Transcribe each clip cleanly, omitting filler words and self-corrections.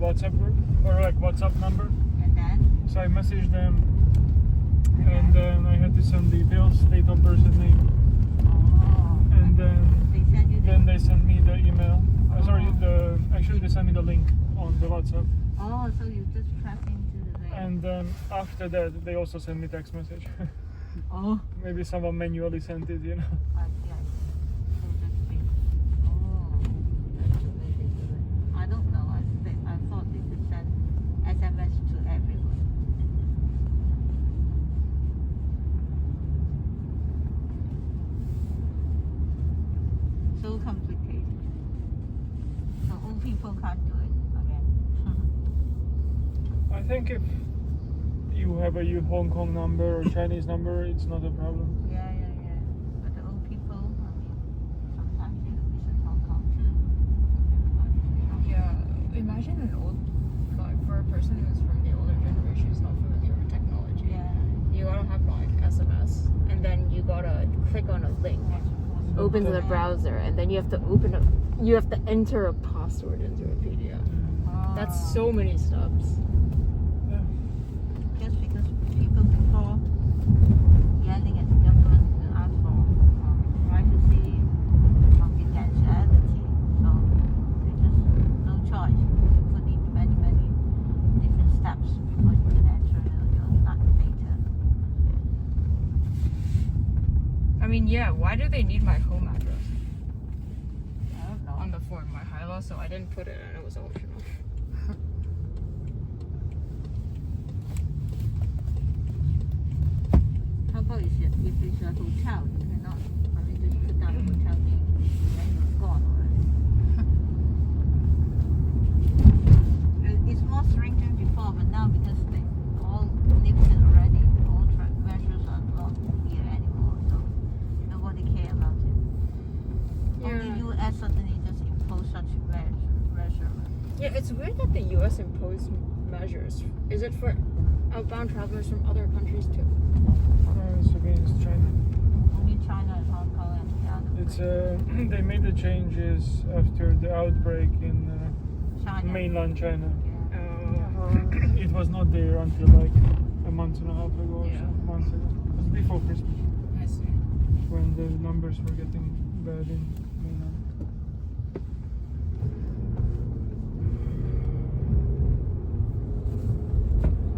WhatsApp group or like WhatsApp number. And then? So I messaged them, and then I had to send details, date of birth and name, Oh. and then They send you the... they sent me the email. Actually they sent me the link on the WhatsApp, Oh, so you just press into the link. and then after that they also sent me text message. Oh. Maybe someone manually sent it, you know. I see. So that's big. Oh. That's the way they do it. I don't know. I thought they could send SMS to everyone. So complicated. So old people can't do it again. I think if you have a Hong Kong number or Chinese number, it's not a problem. Yeah. But the old people, I mean, sometimes they visit Hong Kong too. Yeah, imagine an old, like for a person who's from the older generation who's not familiar with technology. Yeah. You gotta have like SMS, and then you gotta click on a link, open to the browser, and then you have to enter a password into a PDF. That's so many steps. Yeah. Just because people before yelling at the government to ask for privacy, confidentiality, so they just no choice to put in many different steps before you can enter your data. I mean, yeah, why do they need my home address I don't know. on the form, my HILA? So I didn't put it, and it was optional. How about if it's a hotel, you cannot, I mean, just put down the hotel name, then you're gone already. It's more stringent before, but now because they all lifted already, all measures are not here anymore, so nobody care about it. Only US suddenly just impose such measure. Yeah, it's weird that the U.S. imposed measures. Is it for outbound travelers from other countries too? It's against China. Only China and Hong Kong and the other It's they made the changes after the outbreak in China. mainland China. Yeah. It was not there until like a month and a half ago or Yeah. so. Months ago. It was before Christmas I see. when the numbers were getting bad in mainland.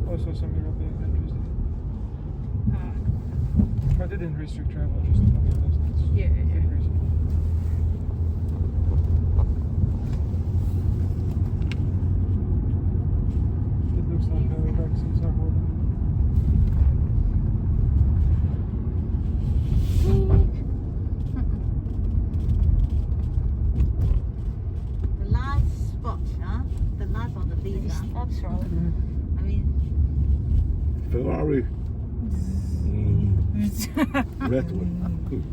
Also some European countries did. But they didn't restrict travel, just public distance. Yeah. Big reason. It looks like our vaccines are holding. The last spot, huh? The last on the list, huh? That's right. I mean, Ferrari. Red one. Good.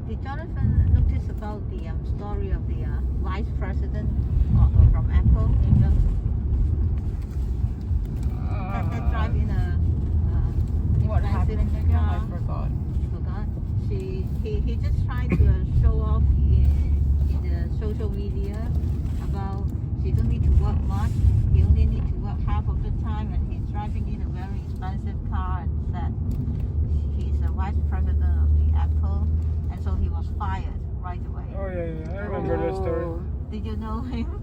did Jonathan notice about the story of the vice president from Apple? That drive in a What expensive happened again? car. I forgot. Forgot. He just tried to show off in the social media about she don't need to work much. He only need to work half of the time, and he's driving in a very expensive car, and said he's the vice president of the Apple, and so he was fired right away. Oh yeah, I remember that story. Did you know him?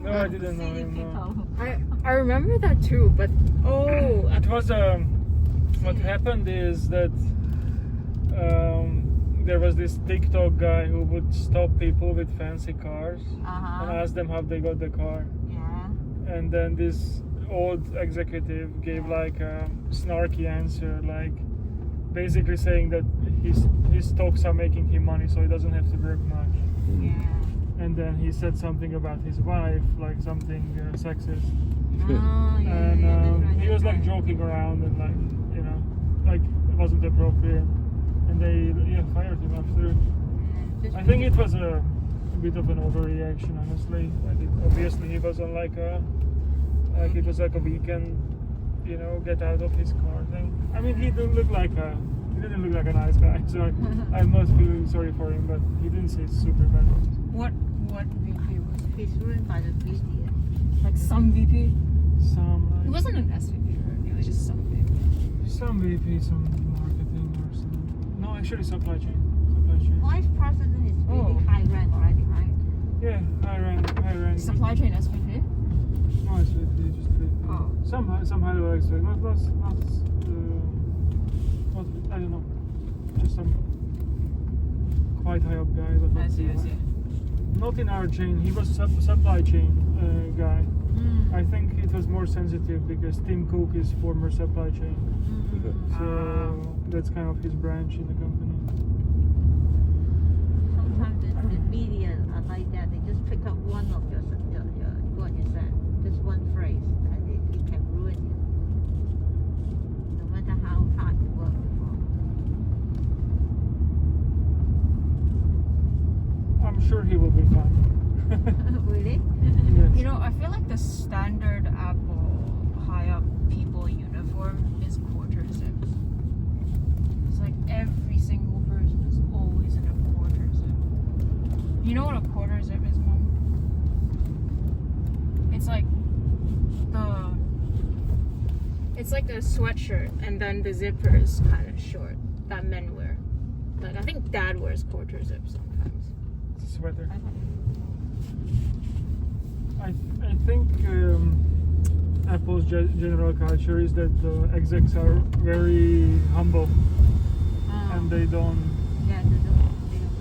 No, I didn't know Silly him. No. people. I remember that too, but It was what happened is that there was this TikTok guy who would stop people with fancy cars and ask them how they got the car, Yeah. and then this old executive gave like a snarky answer, like basically saying that his stocks are making him money, so he doesn't have to work much. Yeah. And then he said something about his wife, like something sexist. Oh, yeah. And that's right, he was that's like right. joking around and like, you know, like it wasn't appropriate, and they fired him after. Yeah, just I think it was a bit of an overreaction, honestly. I think obviously he was on like it was like a weekend you know, get out of his car thing. I mean, he didn't look like a nice guy, so I'm not feeling sorry for him, but he didn't say it's super bad. What VP was it? He's ruined by the media. Like some VP? Some It wasn't an SVP, right? It was just some VP. some VP, some marketing or some. No, actually supply chain. Vice president is really Oh. high rank already, right? Yeah, high rank. Supply chain SVP? No, it's VP, just VP. Oh. Some high level expert, not I don't know, just some quite high up guy. But I not see. too high. Not in our chain. He was supply chain guy. I think it was more sensitive because Tim Cook is former supply chain, so that's kind of his branch in the company. Sometimes the media are like that. They just pick up one of your what you said, just one phrase, and it can ruin you. No matter how hard you work before. I'm sure he will be fine. Really? Yes. You know, I feel like the standard Apple high up people uniform is quarter zips. It's like every single person is always in a quarter zip. You know what a quarter zip is, Mom? It's like the sweatshirt and then the zipper is kind of short that men wear. Like I think Dad wears quarter zips sometimes. It's a sweater. I think Apple's general culture is that execs are very humble and they don't Yeah,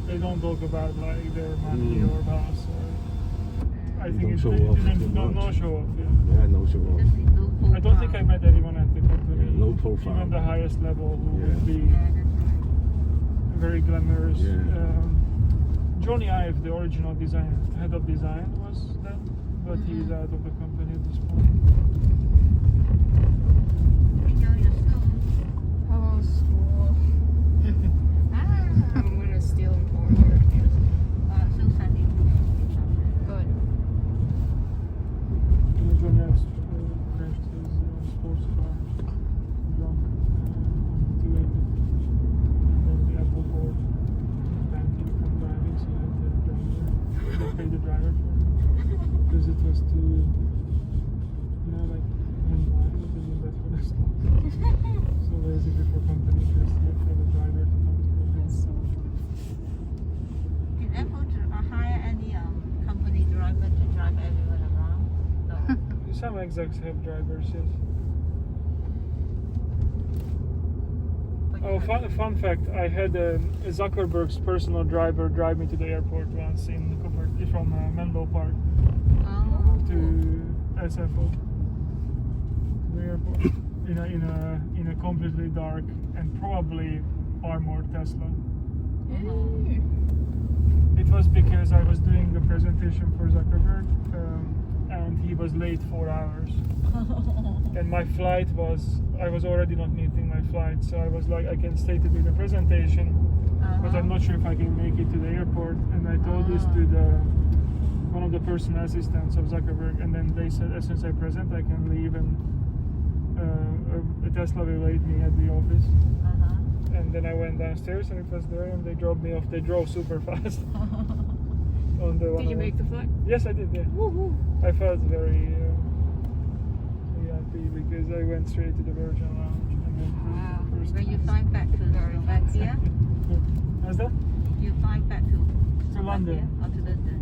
they don't talk about like their money or house. I They think don't it's show they off didn't too no much. show off. Yeah. Yeah, no show off. Just in low profile. I don't think I met anyone at the company, Yeah, low profile. even the highest level, who Yeah. would be Yeah, that's right. very glamorous. Yeah. Johnny Ive, the original head of design, was that, but he's out of the company at this point. Hey, you're school. Hello, school. I'm gonna steal more of your music. So sunny. Good. Johnny Ive crashed his sports car drunk on 280. And then the Apple board banned him from driving, so they paid the driver for it. Because it was too, you know, like hand blind, and then that's what I stopped. So basically for company first, for the driver to come to the That's so Did Apple hire any company driver to drive everyone around? No. Some execs have drivers, yes. But you Oh, have- fun fact, I had Zuckerberg's personal driver drive me to the airport once in Cooper, from Menlo Park Oh. to SFO, to the airport, in a completely dark and probably armored Tesla. It was because I was doing the presentation for Zuckerberg, and he was late 4 hours. And my flight I was already not meeting my flight, so I was like, I can stay to do the presentation, but I'm not sure if I can make it to the airport. And I told this to one of the personal assistants of Zuckerberg, and then they said as soon as I present, I can leave, and a Tesla will wait me at the office. And then I went downstairs, and it was there, and they dropped me off. They drove super fast. On the Did you make the flight? Yes, I did. Yeah. Woohoo! I felt very happy because I went straight to the Virgin Lounge and then Wow. first When you class. fly back to Slovakia, How's that? you fly back to Slovakia London. or to London?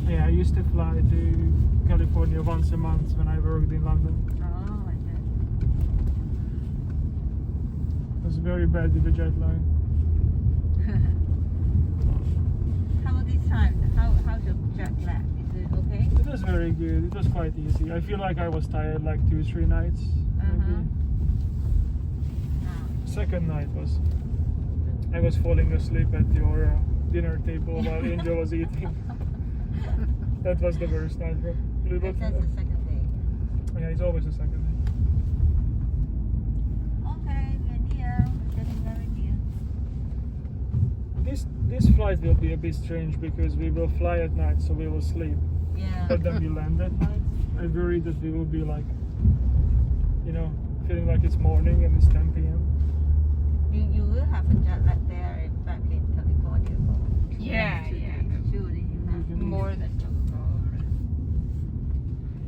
Yeah, I used to fly to California once a month when I worked in London. Oh, I see. It was very bad with the jet lag. How this time? How's your jet lag? Is it okay? It was very good. It was quite easy. I feel like I was tired like 2-3 nights. Maybe. Second night I was falling asleep at your dinner table while Angel was eating. That was the worst night, probably. But, That's the second day. yeah, it's always the second night. Okay, we're near. We're getting very near. This flight will be a bit strange because we will fly at night, so we will sleep. Yeah. But then we land at night. I worry that we will be like, feeling like it's morning and it's 10 p.m. You will have a jet lag there back in California for Yeah, 2 yeah. days. Surely you have. More than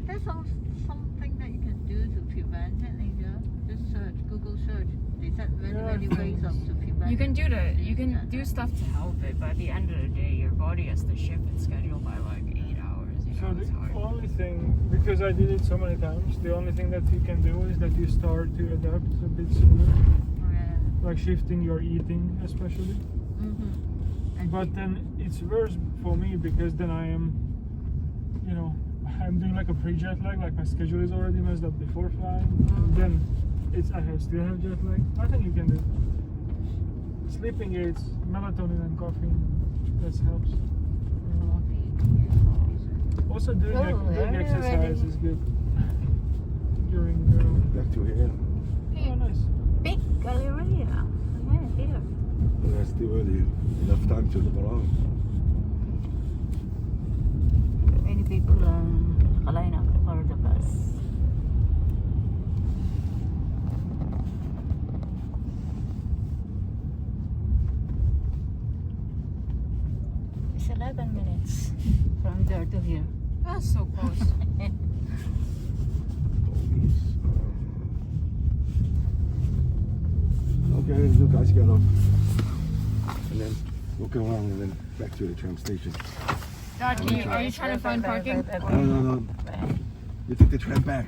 There's something that you can do to prevent it, Asia. Just search, Google search. They said many ways to prevent. you can do stuff to help it, but at the end of the day, your body has to shift its schedule by like 8 hours. You So know, it's the hard. only thing, because I did it so many times, the only thing that you can do is that you start to adapt a bit sooner, Yeah. like shifting your eating especially. Mm-hmm. But then it's worse for me because then I am, you know, I'm doing like a pre-jet lag, like my schedule is already messed up before flying. And then still have jet lag. Nothing you can do. Sleeping aids, melatonin and caffeine, that helps. Also doing, doing exercise is good during Back to here. oh nice. Big Galleria. Yeah, here. That's still early. Enough time to look around. Many people line up for the bus. It's 11 minutes from there to here. That's so close. Okay, you guys get off. And then look around and then back to the tram station. Dad, are you trying to find parking? No. You take the tram back.